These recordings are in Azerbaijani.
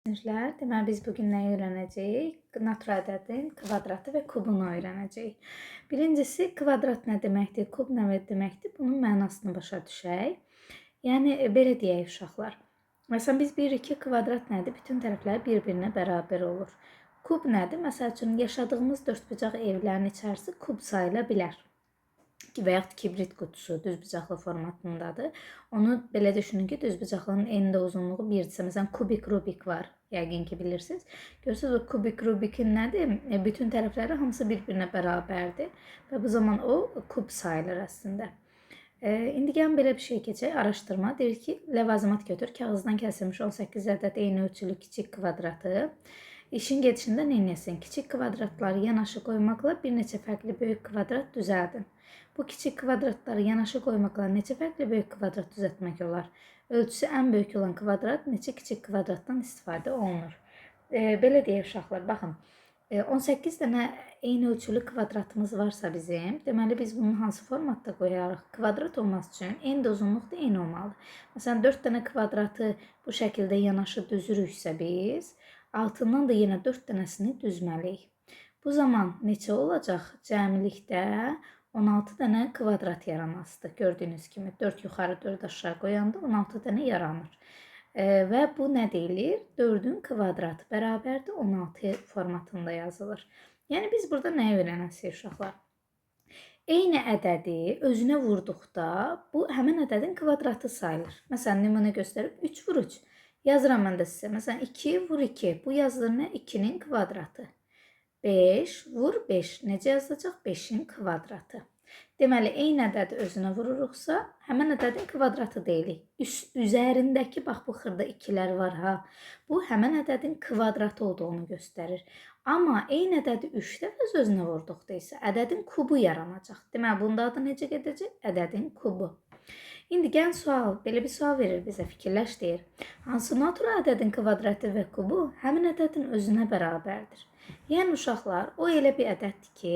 Sinirlər. Deməli biz bu gün nəyi öyrənəcəyik? Natural ədədin kvadratı və kubunu öyrənəcəyik. Birincisi kvadrat nə deməkdir, kub nə deməkdir? Bunun mənasını başa düşək. Yəni belə deyək uşaqlar. Məsələn biz 1 2 kvadrat nədir? Bütün tərəfləri bir-birinə bərabər olur. Kub nədir? Məsəl üçün yaşadığımız dördbucaq evlərin içərisi kub sayıla bilər. Və yaxud kibrit qutusu düzbucaqlı formatındadır. Onu belə düşünün ki, düzbucaqlının enində uzunluğu 1-dirsə. Məsələn, kubik Rubik var. Yəqin ki, bilirsiniz. Görürsünüz, o kubik Rubikin nədir? Bütün tərəfləri hamısı bir-birinə bərabərdir. Və bu zaman o kub sayılır əslində. İndi gəlin belə bir şey keçək. Araşdırma deyir ki, ləvazimat götür. Kağızdan kəsilmiş 18 ədəd eyni ölçülü kiçik kvadratı. İşin gedişində nə edəsən? Kiçik kvadratları yanaşı qoymaqla bir neçə fərqli böyük kvadrat düzəldin. Bu kiçik kvadratları yanaşı qoymaqla neçə fərqli böyük kvadrat düzəltmək olar? Ölçüsü ən böyük olan kvadrat neçə kiçik kvadratdan istifadə olunur? Belə deyək uşaqlar, baxın. 18 dənə eyni ölçülü kvadratımız varsa bizim, deməli biz bunu hansı formatda qoyarıq? Kvadrat olması üçün eyni də uzunluq da eyni olmalıdır. Məsələn, 4 dənə kvadratı bu şəkildə yanaşı düzürüksə biz, altından da yenə 4 dənəsini düzməliyik. Bu zaman neçə olacaq? Cəmilikdə 16 dənə kvadrat yaranasıdır. Gördüyünüz kimi 4 yuxarı 4 aşağı qoyanda 16 dənə yaranır. Və bu nə deyilir? 4-ün kvadratı bərabərdir 16 formatında yazılır. Yəni biz burada nəyi öyrənəsirik uşaqlar? Eyni ədədi özünə vurduqda bu həmin ədədin kvadratı sayılır. Məsələn, nümunə göstərib 3 vur 3. Yazıram mən də sizə. Məsələn, 2 vur 2. Bu yazılır nə? 2-nin kvadratı. 5 vur 5. Necə yazılacaq? 5-in kvadratı. Deməli, eyni ədədi özünə vururuqsa, həmin ədədin kvadratı deyilik. Üzərindəki, bax bu xırda 2-lər var ha. Bu, həmin ədədin kvadratı olduğunu göstərir. Amma eyni ədədi 3 dəfə özünə vurduqda isə ədədin kubu yaranacaq. Deməli, bunda adı necə gedəcək? Ədədin kubu. İndi gəlin sual, belə bir sual verir bizə, fikirləş deyir. Hansı natural ədədin kvadratı və kubu həmin ədədin özünə bərabərdir? Yəni uşaqlar, o elə bir ədəddir ki,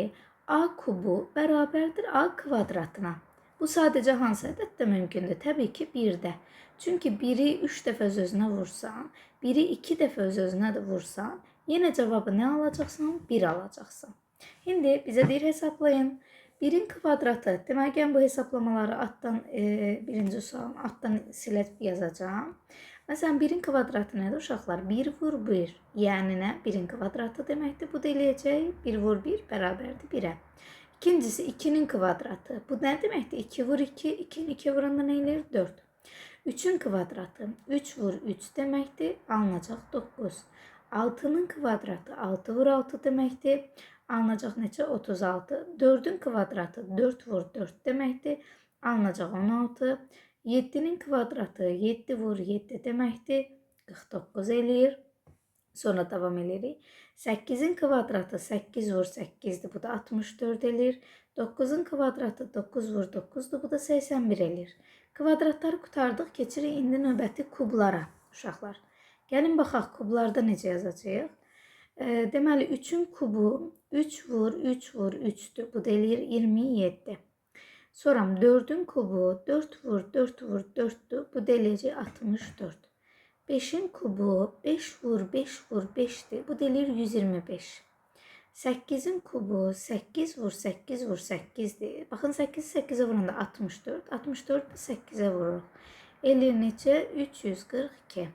a kubu bərabərdir a kvadratına. Bu sadəcə hansı ədəddə mümkündür? Təbii ki, 1-də. Çünki 1-i 3 dəfə öz-özünə vursan, 1-i 2 dəfə öz-özünə də vursan, yenə cavabı nə alacaqsan? 1 alacaqsan. İndi bizə deyir hesablayın. 1-in kvadratı. Deməli, gəlin bu hesablamaları altdan, birinci sualın altdan silib yazacağım. Məsələn, 1-in kvadratı nədir uşaqlar? 1 vur 1. Yəni nə? 1-in kvadratı deməkdir. Bu da eləyəcək. 1 vur 1 bərabərdir 1-ə. İkincisi 2-nin kvadratı. Bu nə deməkdir? 2 vur 2. 2-ni 2 vuranda nə eləyir? 4. 3-ün kvadratı. 3 vur 3 deməkdir. Alınacaq 9. 6-nın kvadratı. 6 vur 6 deməkdir. Alınacaq neçə? 36. 4-ün kvadratı 4 vur 4 deməkdir. Alınacaq 16. 7-nin kvadratı 7 vur 7 deməkdir. 49 eləyir. Sonra davam edirik. 8-in kvadratı 8 vur 8'dir. Bu da 64 eləyir. 9-un kvadratı 9 vur 9'dur. Bu da 81 eləyir. Kvadratları qutardıq. Keçirik indi növbəti kublara uşaqlar. Gəlin baxaq kublarda necə yazacağıq. Deməli 3-ün kubu 3 vur 3 vur 3'dür. Bu da eləyir 27. Sonra 4'ün kubu 4 vur 4 vur 4'dür. Bu da eləyəcək 64. 5'in kubu 5 vur 5 vur 5'dir. Bu da eləyir 125. 8'in kubu 8 vur 8 vur 8'dir. Baxın 8 8'e vuranda 64. 64 da 8'e vurur. Eləyir neçə? 342.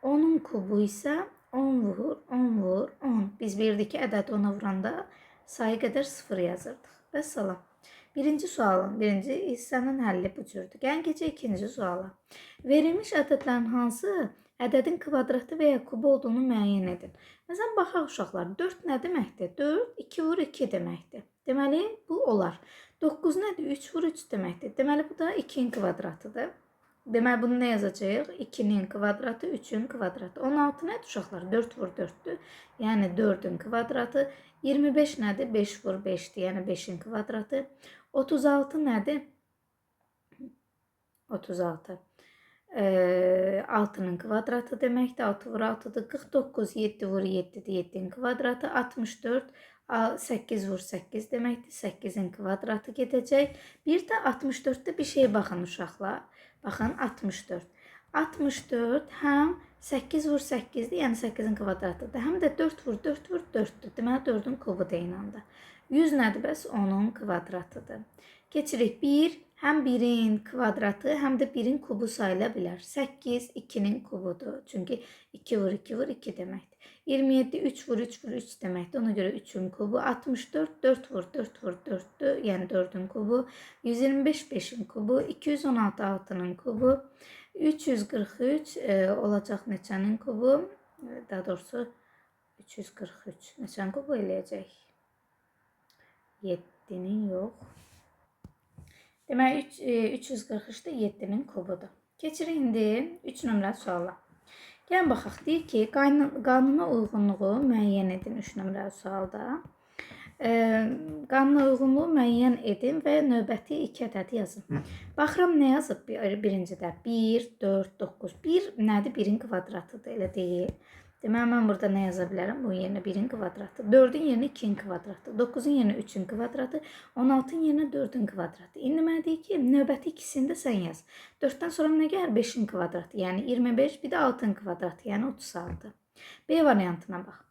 10'un kubu isə 10 vur 10 vur 10. Biz birdiki ədədi ona vuranda sayı qədər 0 yazırdıq. Və salam. Birinci sualın, birinci hissənin həlli bu cürdür. Gəlin keçək ikinci suala. Verilmiş ədədlərin hansı ədədin kvadratı və ya kubu olduğunu müəyyən edin. Məsələn, baxaq uşaqlar, 4 nə deməkdir? 4, 2 vur 2 deməkdir. Deməli, bu olar. 9 nədir? 3 vur 3 deməkdir. Deməli, bu da 2'nin kvadratıdır. Deməli, bunu nə yazacağıq? 2'nin kvadratı, 3'ün kvadratı. 16 nədir uşaqlar? 4 vur 4'dür. Yəni 4'ün kvadratı. 25 nədir? 5 vur 5'dir. Yəni 5'in kvadratı. 36 nədir? 36. 6'nın kvadratı deməkdir. 6 vur 6'dır. 49, 7 vur 7'dir. 7'in kvadratı. 64, 8 vur 8 deməkdir. 8'in kvadratı gedəcək. Bir də 64'də bir şey baxın uşaqlar. Baxın 64. 64 həm 8 vur 8'dir, yəni 8-in kvadratıdır. Həm də 4 vur 4 vur 4'dür. Deməli 4'ün kubu da eyni anda. 100 nədir bəs? 10'un kvadratıdır. Keçirik 1, həm 1'in kvadratı, həm də 1'in kubu sayıla bilər. 8 2'nin kubudur. Çünki 2 vur 2 vur 2 deməkdir. 27 3 vur 3 vur 3 deməkdir. Ona görə 3'ün kubu. 64 4 vur 4 vur 4'dür. Yəni 4'ün kubu. 125 5'in kubu. 216 6'nın kubu. 343 olacaq neçənin kubu? Daha doğrusu 343 neçənin kubu eləyəcək? 7'nin yox. Demək 343 də 7'nin kubudur. Keçirik indi 3 nömrəli suala. Gəlin baxaq. Deyir ki, qanuna uyğunluğu müəyyən edin 3 nömrəli sualda. Qanuna uyğunluğu müəyyən edin və növbəti 2 ədədi yazın. Baxıram nə yazıb birincidə? 1, 4, 9. 1 nədir? 1'in kvadratıdır, elə deyil. Deməli, mən burada nə yaza bilərəm? Bu yerinə 1'in kvadratı. 4'ün yerinə 2'in kvadratı. 9'un yerinə 3'ün kvadratı. 16'ın yerinə 4'ün kvadratı. İndi mənə deyir ki, növbəti ikisini də sən yaz. 4'dən sonra nə gəlir? 5'in kvadratı. Yəni 25, bir də 6'ın kvadratı. Yəni 36. B variantına bax.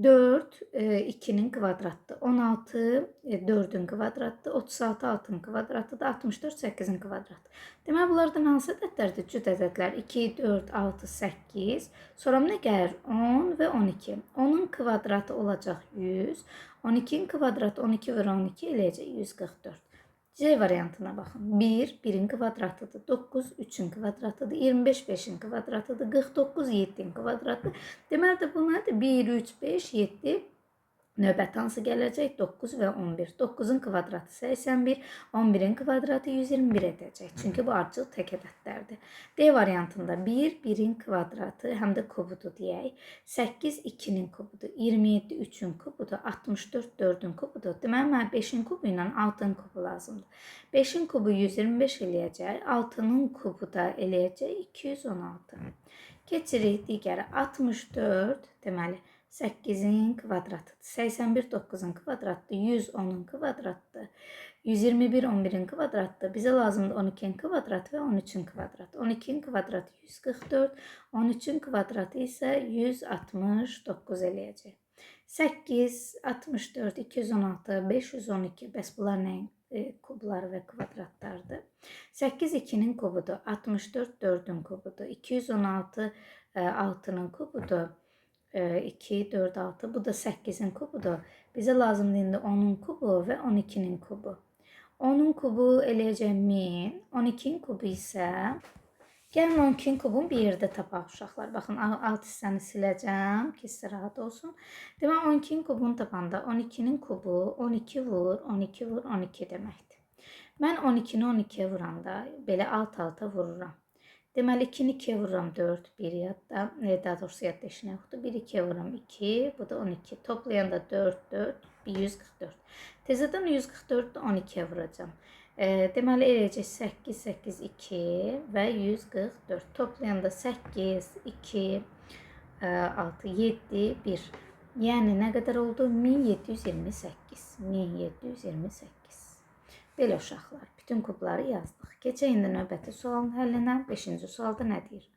4 2'nin kvadratıdır. 16 4'ün kvadratıdır. 36 6'nın kvadratıdır. 64 8'in kvadratı. Demək bunlardan hansı ədədlərdir? Cüt ədədlər 2, 4, 6, 8. Sonra nə gəlir? 10 və 12. 10'un kvadratı olacaq 100. 12'nin kvadratı 12 və 12 eləyəcək 144. C variantına baxın. 1 1'in kvadratıdır. 9 3'ün kvadratıdır. 25 5'in kvadratıdır. 49 7'in kvadratıdır. Deməli də bu nədir? 1 3 5 7. Növbət hansı gələcək? 9 və 11. 9'un kvadratı 81, 11'in kvadratı 121 edəcək. Çünki bu ardıcıl tək ədədlərdir. D variantında 1 1'in kvadratı həm də kubudur deyək. 8 2'nin kubudur. 27 3'ün kubudur. 64 4'ün kubudur. Deməli mənə 5'in kubu ilə 6'nın kubu lazımdır. 5'in kubu 125 eləyəcək. 6'nın kubu da eləyəcək 216. Keçirik digəri 64 deməli 8'in kvadratıdır. 81 9'un kvadratıdır. 100 10'un kvadratıdır. 121 11'in kvadratıdır. Bize lazımdır 12'in kvadratı ve 13'ün kvadratı. 12'in kvadratı 144. 13'ün kvadratı ise 169 eləyəcək. 8, 64, 216, 512. Bəs bunlar nəyin kubları və kvadratlardır? 8 2'nin kubudur. 64 4'ün kubudur. 216 6'nın kubudur. 2, 4, 6. Bu da 8'in kubudur. Bize lazımdır indi 10'un kubu ve 12'nin kubu. 10'un kubu eləyəcək 1000. 12'nin kubu isə... Gəlin 12'nin kubunu bir yerdə tapaq uşaqlar. Baxın, alt hissəni siləcəm ki, sizə rahat olsun. Demək, 12'nin kubunu tapanda 12'nin kubu 12 vur, 12 vur, 12 deməkdir. Mən 12'ni 12'ye vuranda belə alt-alta vururam. Deməli 2'ni 2'ye vururam 4, 1 yadda, daha doğrusu yadda işinə yoxdur. 1 2'ye vururam 2, bu da 12. Toplayanda 4, 4, 144. Təzədən 144'ü 12'ye vuracağım. Deməli eləyəcək 8, 8, 2 və 144. Toplayanda 8, 2, 6, 7, 1. Yəni nə qədər oldu? 1728. 1728. Belə uşaqlar. Bütün kubları yazdıq. Keçək indi növbəti sualın həllinə. 5-ci sualda nə deyir?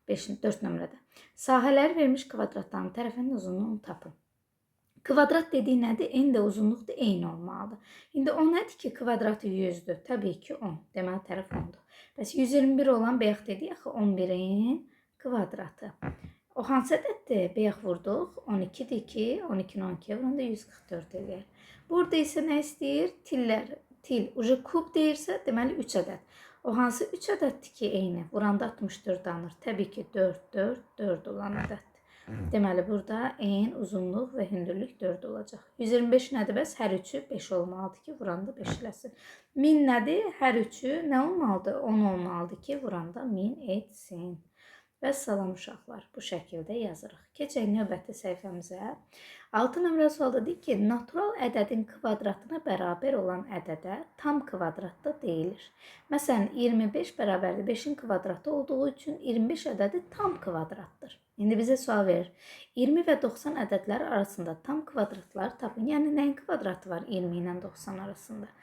4 nömrədə. Sahələri vermiş kvadratların tərəfinin uzunluğunu tapın. Kvadrat dediyi nədir? Eni də uzunluq da eyni olmalıdır. İndi o nədir ki, kvadratı 100'dür? Təbii ki 10. Deməli tərəf 10'dur. Bəs 121 olan bayaq dedik axı 11'in kvadratı. O hansı ədəddir? Bayaq vurduq. 12'dir ki, 12'ni 12'ye vuranda 144 eləyər. Burada isə nə istəyir? Tillər. Til. Uca kub deyirsə, deməli 3 ədəd. O hansı 3 ədəddir ki, eyni? Vuranda 64 alınır. Təbii ki 4, 4, 4 olan ədəddir. Deməli burada en, uzunluq və hündürlük 4 olacaq. 125 nədir bəs? Hər üçü 5 olmalıdır ki, vuranda 5 eləsin. 1000 nədir? Hər üçü nə olmalıdır? 10 olmalıdır ki, vuranda 1000 etsin. Və salam uşaqlar, bu şəkildə yazırıq. Keçək növbəti səhifəmizə. 6 nömrəli sualda deyir ki, natural ədədin kvadratına bərabər olan ədədə tam kvadratda deyilir. Məsələn, 25 bərabərdir 5'in kvadratı olduğu üçün 25 ədədi tam kvadratdır. İndi bizə sual verir. 20 və 90 ədədləri arasında tam kvadratlar tapın. Yəni nəyin kvadratı var 20 ilə 90 arasında?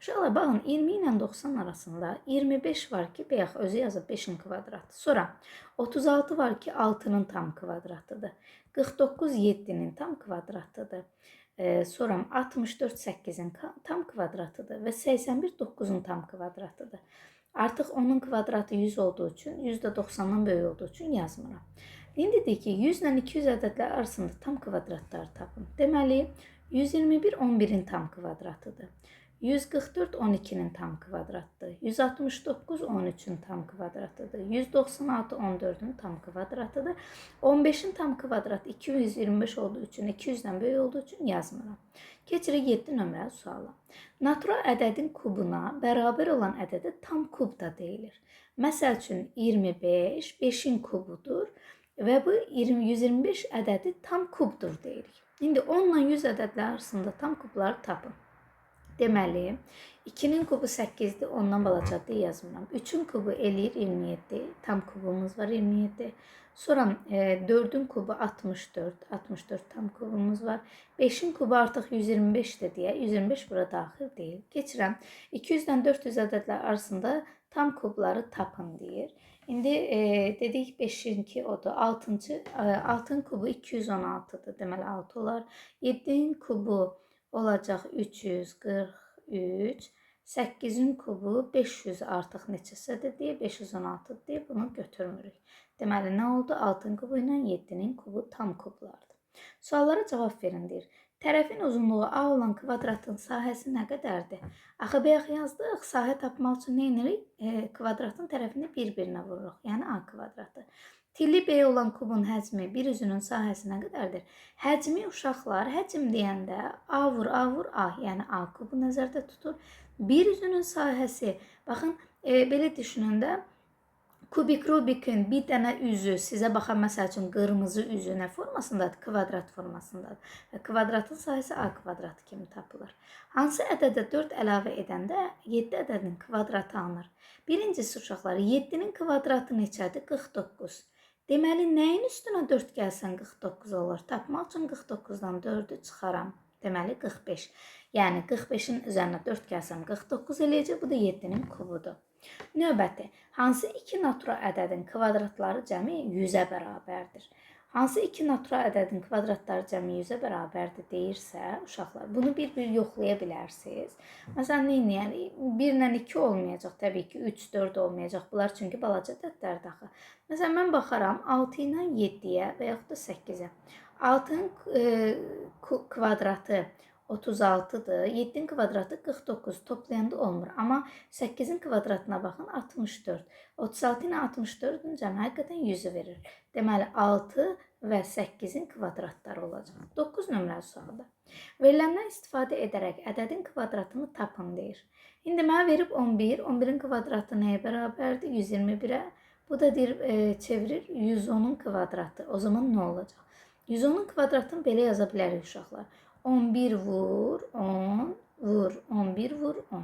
Uşaqlar baxın 20 ilə 90 arasında 25 var ki, bayaq özü yazıb 5-in kvadratı. Sonra 36 var ki, 6-nın tam kvadratıdır. 49 7-nin tam kvadratıdır. Sonra 64 8-in tam kvadratıdır və 81 9-un tam kvadratıdır. Artıq onun kvadratı 100 olduğu üçün, 100 də 90-dan böyük olduğu üçün yazmıram. İndi deyək ki, 100 ilə 200 ədədləri arasında tam kvadratları tapın. Deməli, 121 11-in tam kvadratıdır. 144 12-nin tam kvadratıdır. 169 13-ün tam kvadratıdır. 196 14-ün tam kvadratıdır. 15-in tam kvadratı 225 olduğu üçün, 200-dən böyük olduğu üçün yazmıram. Keçirik 7 nömrəli suala. Natural ədədin kubuna bərabər olan ədədə tam kub da deyilir. Məsəl üçün 25 5-in kubudur və bu 125 ədədi tam kubdur deyirik. İndi 10 ilə 100 ədədləri arasında tam kubları tapın. Deməli, 2-nin kubu 8-dir, ondan balacadır yazmıram. 3-ün kubu eləyir 27, tam kubumuz var 27. Sonra 4-ün kubu 64, 64 tam kubumuz var. 5-in kubu artıq 125-dir deyə, 125 bura daxil deyil. Keçirəm, 200-dən 400 ədədlər arasında tam kubları tapın deyir. İndi dedik 5-inki odur, 6-ın kubu 216-dır, deməli 6 olar. 7-in kubu olacaq 343, 8-in kubu 500 artıq neçəsidir deyə 516 deyə bunu götürmürük. Deməli, nə oldu? 6-ın kubu ilə 7-nin kubu tam kublardır. Suallara cavab verin deyir. Tərəfin uzunluğu A olan kvadratın sahəsi nə qədərdir? Axı, bayaq yazdıq, sahə tapmaq üçün nə edirik? Kvadratın tərəfini bir-birinə vururuq, yəni A kvadratı. Tilli B olan kubun həcmi bir üzünün sahəsi nə qədərdir? Həcmi uşaqlar, həcm deyəndə A vur, A vur, A, yəni A kubu nəzərdə tutur. Bir üzünün sahəsi, baxın, belə düşünəndə, kubik Rubikin bir dənə üzü sizə baxan, məsəl üçün, qırmızı üzü nə formasındadır? Kvadrat formasındadır. Və kvadratın sahəsi A kvadratı kimi tapılır. Hansı ədədə 4 əlavə edəndə 7 ədədin kvadratı alınır? Birincisi uşaqlar, 7-nin kvadratı neçədir? 49. Deməli, nəyin üstünə 4 gəlsən 49 olur? Tapmaq üçün 49-dan 4-ü çıxaram. Deməli, 45. Yəni, 45-in üzərinə 4 gəlsəm 49 eləyəcək. Bu da 7-nin kubudur. Növbəti, hansı iki natural ədədin kvadratları cəmi 100-ə bərabərdir? Hansı iki natural ədədin kvadratları cəmi 100-ə bərabərdir deyirsə, uşaqlar, bunu bir-bir yoxlaya bilərsiniz. Məsələn, neyini? 1 ilə 2 olmayacaq, təbii ki, 3, 4 olmayacaq. Bunlar çünki balaca ədədlərdir axı. Məsələn, mən baxaram 6 ilə 7-yə və yaxud da 8-ə. 6-nın kvadratı 36-dır, 7-nin kvadratı 49, toplayanda olmur. Amma 8-in kvadratına baxın, 64. 36 ilə 64-ün cəmi həqiqətən 100-ü verir. Deməli, 6 və 8-in kvadratları olacaq. 9 nömrəli sualda. Veriləndən istifadə edərək ədədin kvadratını tapın deyir. İndi mənə verib 11, 11-in kvadratı nəyə bərabərdir? 121-ə. Bu da deyir, çevirir 110-un kvadratı. O zaman nə olacaq? 110-un kvadratını belə yaza bilərik uşaqlar. 11 vur 10, vur 11 vur 10.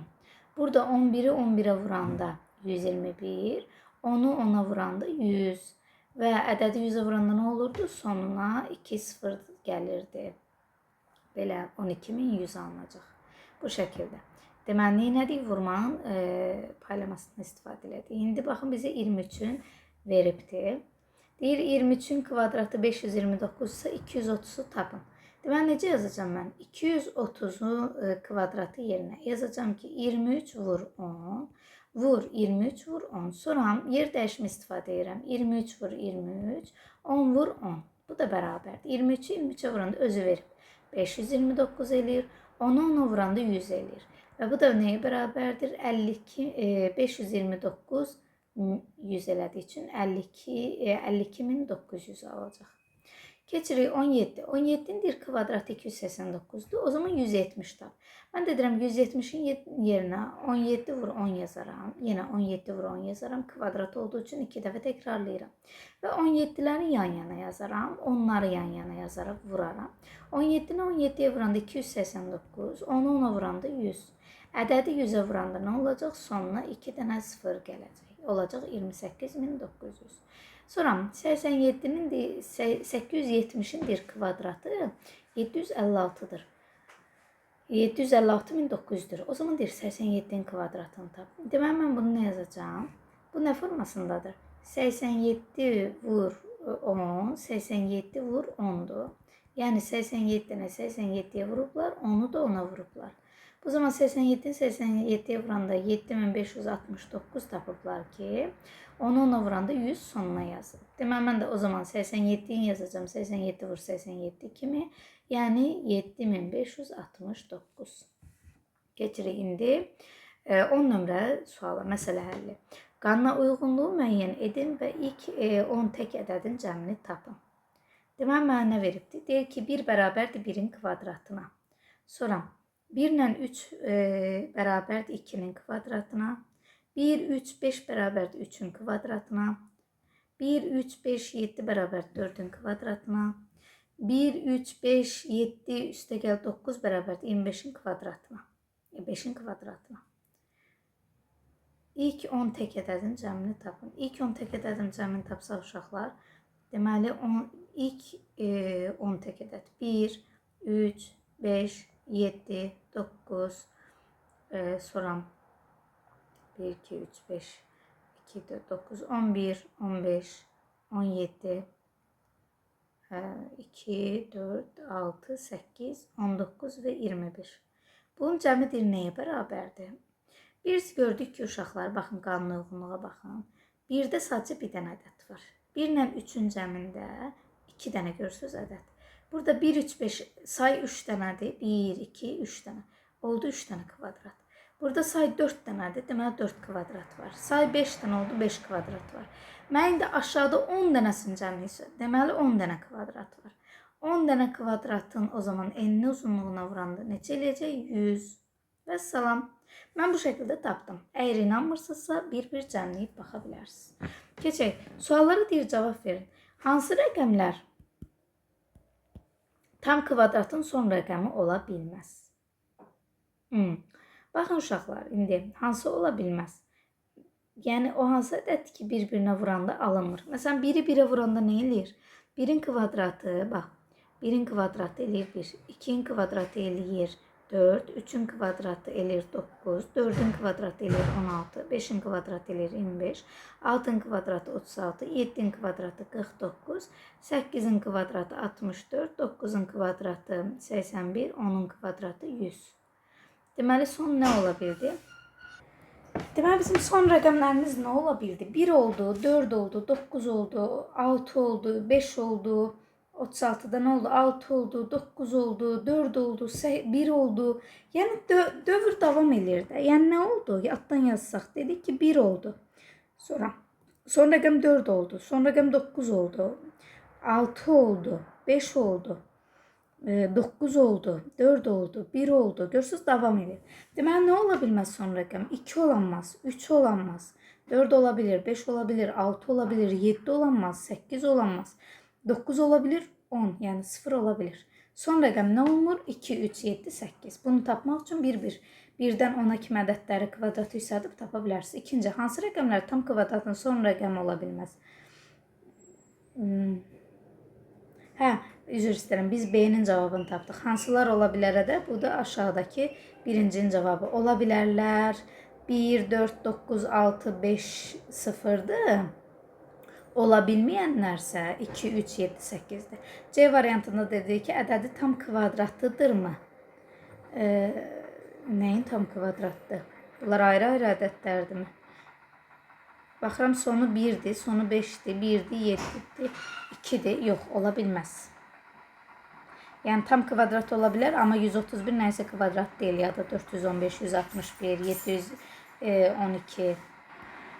Burada 11-i 11-ə vuranda 121, 10-u 10-a vuranda 100 və ədədi 100-ə vuranda nə olurdu? Sonuna 2 0 gəlirdi. Belə 12.100 alınacaq. Bu şəkildə. Deməli, nədir? Vurmanın paylamasını istifadə elədik. İndi baxın, bizə 23-ün veribdir. Deyir, 23-ün kvadratı 529 ise 230'u tapın. Deməli, necə yazacağım mən? 230'u kvadratı yerinə yazacağım ki, 23 vur 10, vur 23 vur 10. Sonra yer dəyişimi istifadə edirəm. 23 vur 23, 10 vur 10. Bu da bərabərdir. 23'ü 23'ə vuranda özü verib 529 eləyir. 10'u 10'a vuranda 100 eləyir. Və bu da nəyə bərabərdir? 529 100 elədiyi üçün 52.900 alacaq. Keçirik 17. 17'nin bir kvadratı 289'dur. O zaman 170 tap. Ben de deyirəm 170'in yerine 17 vur 10 yazaram. Yine 17 vur 10 yazaram. Kvadrat olduğu için 2 dəfə təkrarlayıram. Və 17'ləri yan yana yazaram. Onları yan yana yazarak vuraram. 17'ni 17'ye vuranda 289. 10'u 10'a vuranda 100. Ədədi 100'ə vuranda nə olacaq? Sonuna 2 dənə 0 gələcək. Olacaq 28.900. Sonra 87'nin 870'in bir kvadratı 756'dır. 756.900'dür. O zaman deyir 87'nin kvadratını tap. Deməli mən bunu nə yazacağam? Bu nə formasındadır? 87 vur 10, 87 vur 10'dur. Yəni 87-nə 87'yə vurublar, 10'u da 10'a vurublar. Bu zaman 87'nin 87'yə vuranda 7569 tapıblar ki, 10'u 10'a vuranda 100 sonuna yazılıb. Deməli mən də o zaman 87'ni yazacağım. 87 vur 87 kimi. Yəni 7569. Keçirik indi 10 nömrə suala, məsələ həlli. Qanuna uyğunluğu müəyyən edin və ilk 10 tək ədədin cəmini tapın. Deməli mənə nə veribdir? Deyir ki 1 bərabərdir 1'in kvadratına. Sonra 1 ilə 3 bərabərdir 2'nin kvadratına. 1, 3, 5 bərabərdir 3'ün kvadratına. 1, 3, 5, 7 bərabərdir 4'ün kvadratına. 1, 3, 5, 7 üstə gəl 9 bərabərdir 25'in kvadratına. 5'in kvadratına. İlk 10 tək ədədin cəmini tapın. İlk 10 tək ədədin cəmini tapsaq uşaqlar, deməli ilk 10 tək ədəd 1, 3, 5, 7, 9, sonra 1, 2, 3, 5, 2, 4, 9, 11, 15, 17, 2, 4, 6, 8, 19 və 21. Bunun cəmi deyir nəyə bərabərdir? Biz gördük ki uşaqlar, baxın qanuna uyğunluğa baxın. 1'də sadəcə bir dənə ədəd var. 1 ilə 3'ün cəmində 2 dənə görürsünüz ədəd. Burada 1, 3, 5 say 3 dənədir. 1, 2, 3 dənə. Oldu 3 dənə kvadrat. Burada say 4 dənədir. Deməli 4 kvadrat var. Say 5 dənə oldu 5 kvadrat var. Mən indi aşağıda 10 dənəsinin cəmi isə deməli 10 dənə kvadrat var. 10 dənə kvadratın o zaman enli uzunluğuna vuranda neçə eləyəcək? 100. Və salam. Mən bu şəkildə tapdım. Əgər inanmırsınızsa bir-bir cəmləyib baxa bilərsiniz. Keçək. Suallara deyir cavab verin. Hansı rəqəmlər tam kvadratın son rəqəmi ola bilməz? Baxın uşaqlar, indi hansı ola bilməz? Yəni o hansı ədəddir ki bir-birinə vuranda alınmır? Məsələn 1'i 1'ə vuranda nə eləyir? 1'in kvadratı, bax 1'in kvadratı eləyir 1, 2'in kvadratı eləyir 4, 3'ün kvadratı eləyir 9, 4'ün kvadratı eləyir 16, 5'in kvadratı eləyir 25, 6'ın kvadratı 36, 7'in kvadratı 49, 8'in kvadratı 64, 9'un kvadratı 81, 10'un kvadratı 100. Deməli son nə ola bildi? Deməli bizim son rəqəmlərimiz nə ola bildi? 1 oldu, 4 oldu, 9 oldu, 6 oldu, 5 oldu. 36'da ne oldu? 6 oldu, 9 oldu, 4 oldu, 1 oldu. Yəni dövr davam edir də. Yəni nə oldu? Altdan yazsaq dedik ki 1 oldu. Son rəqəm 4 oldu. Son rəqəm 9 oldu. 6 oldu, 5 oldu. 9 oldu, 4 oldu, 1 oldu. Görürsünüz davam edir. Deməli nə ola bilməz son rəqəm? 2 olanmaz, 3 olanmaz, 4 olabilir, 5 olabilir, 6 olabilir, 7 olanmaz, 8 olanmaz. 9 olabilir, 10, yəni 0 olabilir. Son rəqəm nə olmur? 2, 3, 7, 8. Bunu tapmaq üçün 1, 1-dən 10'a kimi ədədləri kvadratı hesablayıb tapa bilərsiniz. İkinci, hansı rəqəmlər tam kvadratın son rəqəmi ola bilməz? Üzr istəyirəm, biz B-nin cavabını tapdıq. Hansılar ola bilərə də? Bu da aşağıdakı birincinin cavabı. Ola bilərlər 1, 4, 9, 6, 5, 0'dır. Ola bilməyənlərsə 2, 3, 7, 8'dir. C variantında dedik ki, ədədi tam kvadratıdırmı? Nəyin tam kvadratdır? Bunlar ayrı-ayrı ədədlərdirmi? Baxıram sonu 1'dir, sonu 5'dir, 1'dir, 7'dir, 2'dir. Yox, ola bilməz. Yəni tam kvadrat ola bilər, amma 131 nəysə kvadrat deyil, ya da 415, 161, 712.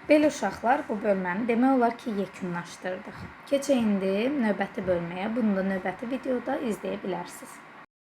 Belə uşaqlar bu bölməni demək olar ki yekunlaşdırdıq. Keçək indi növbəti bölməyə. Bunu da növbəti videoda izləyə bilərsiniz.